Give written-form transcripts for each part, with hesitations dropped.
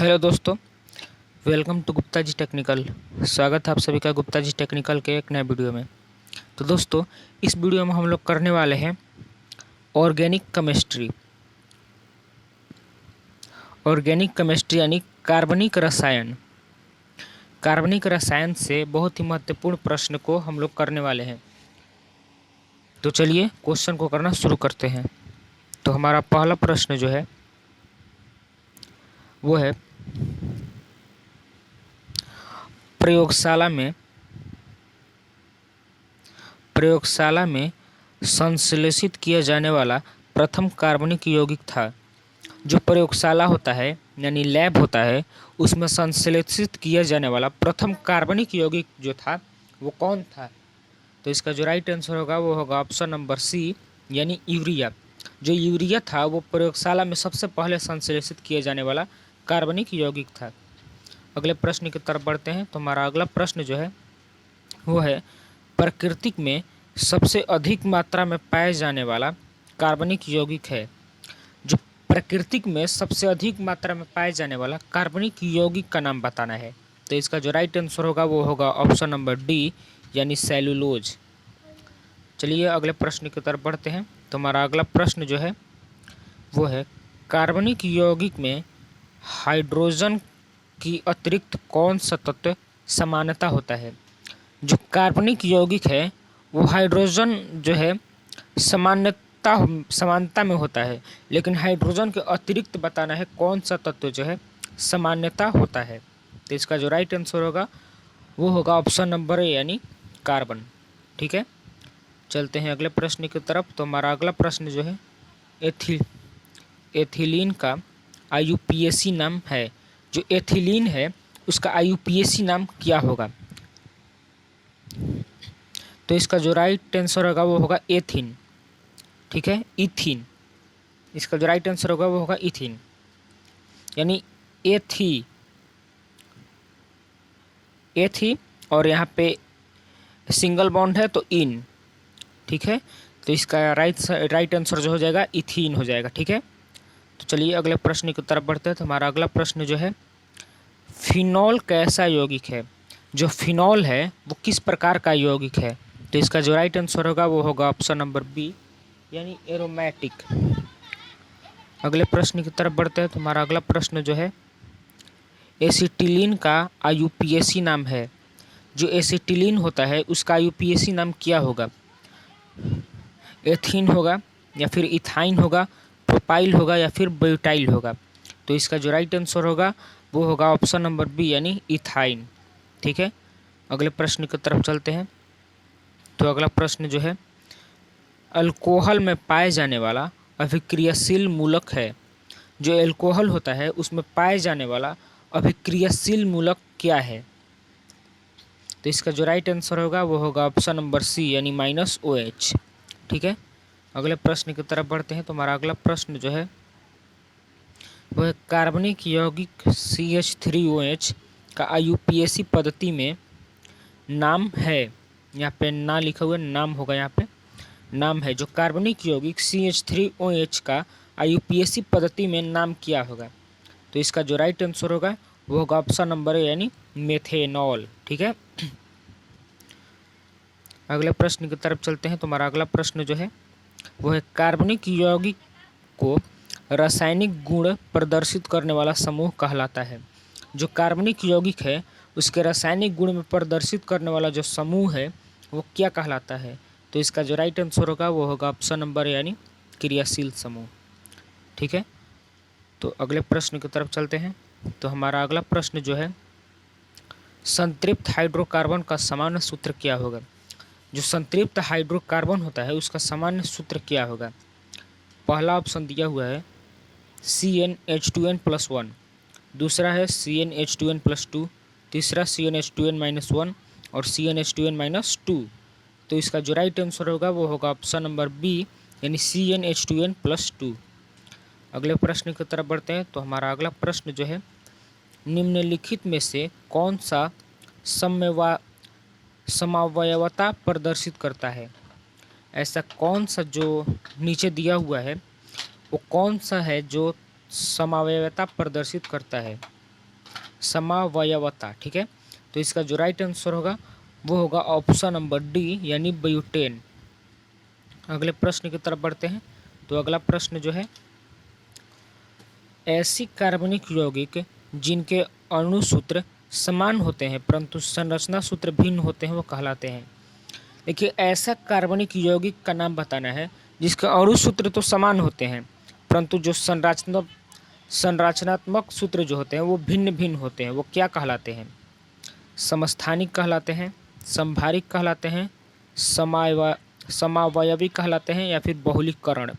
Hello दोस्तों, welcome to Gupta ji technical. स्वागत है आप सभी का गुप्ता जी टेक्निकल के एक नए वीडियो में। तो दोस्तों, इस वीडियो में हम लोग करने वाले हैं ऑर्गेनिक केमिस्ट्री। ऑर्गेनिक केमिस्ट्री यानी कार्बनिक रसायन। कार्बनिक रसायन से बहुत ही महत्वपूर्ण प्रश्न को हम लोग करने वाले हैं। तो चलिए क्वेश्चन को करना शुरू करते हैं। तो हमारा पहला प्रश्न जो है वो है, प्रयोगशाला में संश्लेषित किया जाने वाला प्रथम कार्बनिक यौगिक था। जो प्रयोगशाला होता है यानी लैब होता है, उसमें संश्लेषित किया जाने वाला प्रथम कार्बनिक यौगिक जो था वो कौन था? तो इसका जो राइट आंसर होगा वो होगा ऑप्शन नंबर सी, यानी यूरिया। जो यूरिया था वो प्रयोगशाला में सबसे पहले संश्लेषित किया जाने वाला कार्बनिक यौगिक था। अगले प्रश्न की तरफ बढ़ते हैं। तो हमारा अगला प्रश्न जो है वो है, प्रकृति में सबसे अधिक मात्रा में पाए जाने वाला कार्बनिक यौगिक है। जो प्रकृति में सबसे अधिक मात्रा में पाए जाने वाला कार्बनिक यौगिक का नाम बताना है। तो इसका जो राइट आंसर होगा वो होगा ऑप्शन नंबर डी, यानी सेलुलोज। चलिए अगले प्रश्न की तरफ बढ़ते हैं। तो हमारा अगला प्रश्न जो है वो है, कार्बनिक यौगिक में हाइड्रोजन की अतिरिक्त कौन सा तत्व समानता होता है? जो कार्बनिक यौगिक है वो हाइड्रोजन जो है समानता में होता है, लेकिन हाइड्रोजन के अतिरिक्त बताना है कौन सा तत्व जो है सामान्यता होता है। तो इसका जो राइट आंसर होगा वो होगा ऑप्शन नंबर ए, यानी कार्बन। ठीक है, चलते हैं अगले प्रश्न की तरफ। तो हमारा अगला प्रश्न जो है, एथिलीन का आईयूपीएसी नाम है। जो एथिलीन है उसका आईयूपीएसी नाम क्या होगा? तो इसका जो राइट आंसर होगा वो होगा एथिन। ठीक है, इथिन। इसका जो राइट आंसर होगा वो होगा इथिन, यानी एथी और यहाँ पे सिंगल बॉन्ड है तो इन। ठीक है, तो इसका राइट आंसर जो हो जाएगा इथीन हो जाएगा। ठीक है, तो चलिए अगले प्रश्न की तरफ बढ़ते हैं। तो हमारा अगला प्रश्न जो है, फिनॉल कैसा यौगिक है? जो फिनॉल है वो किस प्रकार का यौगिक है? तो इसका जो राइट आंसर होगा वो होगा ऑप्शन नंबर बी, यानी एरोमेटिक। अगले प्रश्न की तरफ बढ़ते हैं। तो हमारा अगला प्रश्न जो है, एसिटिलीन का आईयूपीएसी नाम है। जो एसिटिलीन होता है उसका आईयूपीएसी नाम क्या होगा? एथीन होगा, या फिर इथाइन होगा, प्रोपाइल होगा, या फिर ब्यूटाइल होगा? तो इसका जो राइट आंसर होगा वो होगा ऑप्शन नंबर बी, यानी इथाइन। ठीक है, अगले प्रश्न की तरफ चलते हैं। तो अगला प्रश्न जो है, अल्कोहल में पाए जाने वाला अभिक्रियाशील मूलक है। जो अल्कोहल होता है उसमें पाए जाने वाला अभिक्रियाशील मूलक क्या है? तो इसका जो राइट आंसर होगा वो होगा ऑप्शन नंबर सी, यानी -OH। ठीक है, अगले प्रश्न की तरफ बढ़ते हैं। तो हमारा अगला प्रश्न जो है वो है, कार्बनिक यौगिक CH3OH का आईयूपीएसी पद्धति में नाम है। यहाँ पे ना लिखा हुआ नाम होगा, यहाँ पे नाम है। जो कार्बनिक यौगिक CH3OH का आईयूपीएसी पद्धति में नाम क्या होगा? तो इसका जो राइट आंसर होगा वो होगा ऑप्शन नंबर ए, यानी मेथेनॉल। ठीक है, अगले प्रश्न की तरफ चलते हैं। तो हमारा अगला प्रश्न जो है वो है, कार्बनिक यौगिक को रासायनिक गुण प्रदर्शित करने वाला समूह कहलाता है। जो कार्बनिक यौगिक है उसके रासायनिक गुण में प्रदर्शित करने वाला जो समूह है वो क्या कहलाता है? तो इसका जो राइट आंसर होगा वो होगा ऑप्शन नंबर, यानी क्रियाशील समूह। ठीक है, तो अगले प्रश्न की तरफ चलते हैं। तो हमारा अगला प्रश्न जो है, संतृप्त हाइड्रोकार्बन का सामान्य सूत्र क्या होगा? जो संतृप्त हाइड्रोकार्बन होता है उसका सामान्य सूत्र क्या होगा? पहला ऑप्शन दिया हुआ है CnH2n+1, दूसरा है CnH2n+2, तीसरा CnH2n-1 और CnH2n-2। तो इसका जो राइट आंसर होगा वो होगा ऑप्शन नंबर बी, यानी CnH2n+2। अगले प्रश्न की तरफ बढ़ते हैं। तो हमारा अगला प्रश्न जो है, निम्नलिखित में से कौन सा समवयवता प्रदर्शित करता है? ऐसा कौन सा जो नीचे दिया हुआ है वो कौन सा है जो समवयवता प्रदर्शित करता है? समावयवता। ठीक है, तो इसका जो राइट आंसर होगा वो होगा ऑप्शन नंबर डी यानी ब्यूटेन। अगले प्रश्न की तरफ बढ़ते हैं। तो अगला प्रश्न जो है, ऐसी कार्बनिक यौगिक जिनके अणु सूत्र समान होते हैं परंतु संरचना सूत्र भिन्न होते हैं वो कहलाते हैं। देखिए, ऐसा कार्बनिक यौगिक का नाम बताना है जिसके अणु सूत्र तो समान होते हैं परंतु जो संरचनात्मक सूत्र जो होते हैं वो भिन्न भिन्न होते हैं। वो क्या कहलाते हैं? समस्थानिक कहलाते हैं, संभारिक कहलाते हैं, समावयवी कहलाते हैं या फिर बहुलीकरण।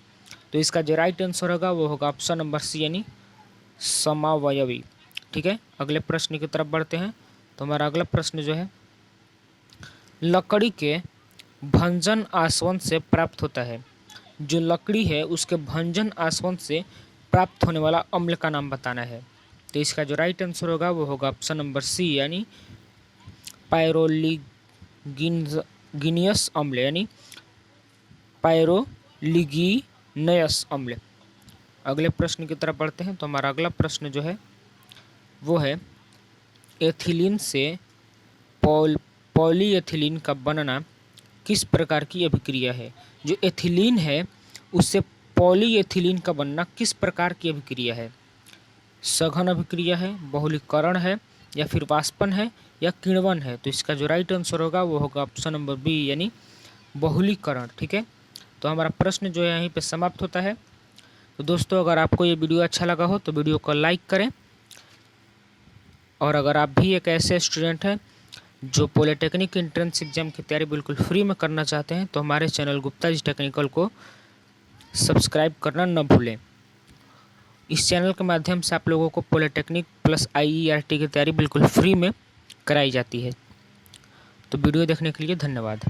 तो इसका जो राइट आंसर होगा वो होगा ऑप्शन नंबर सी यानी समावयवी। ठीक है, अगले प्रश्न की तरफ बढ़ते हैं। तो हमारा अगला प्रश्न जो है, लकड़ी के भंजन आसवन से प्राप्त होता है। जो लकड़ी है उसके भंजन आसवन से प्राप्त होने वाला अम्ल का नाम बताना है। तो इसका जो राइट आंसर होगा वो होगा ऑप्शन नंबर सी यानी पायरोलिगिनस अम्ल यानी पायरोलिगिनस अम्ल। अगले प्रश्न की तरफ बढ़ते हैं। तो हमारा अगला प्रश्न जो है वो है, एथिलीन से पॉलीएथिलीन का बनना किस प्रकार की अभिक्रिया है? जो एथिलीन है उससे पॉलीएथिलीन का बनना किस प्रकार की अभिक्रिया है? सघन अभिक्रिया है, बहुलीकरण है या फिर वाष्पन है या किण्वन है? तो इसका जो राइट आंसर होगा वो होगा ऑप्शन नंबर बी यानी बहुलीकरण। ठीक है, तो हमारा प्रश्न जो है यहीं पे समाप्त होता है। तो दोस्तों, अगर आपको ये वीडियो अच्छा लगा हो तो वीडियो को लाइक करें, और अगर आप भी एक ऐसे स्टूडेंट हैं जो पॉलिटेक्निक एंट्रेंस एग्जाम की तैयारी बिल्कुल फ्री में करना चाहते हैं तो हमारे चैनल गुप्ता जी टेक्निकल को सब्सक्राइब करना न भूलें। इस चैनल के माध्यम से आप लोगों को पॉलिटेक्निक प्लस IERT की तैयारी बिल्कुल फ्री में कराई जाती है। तो वीडियो देखने के लिए धन्यवाद।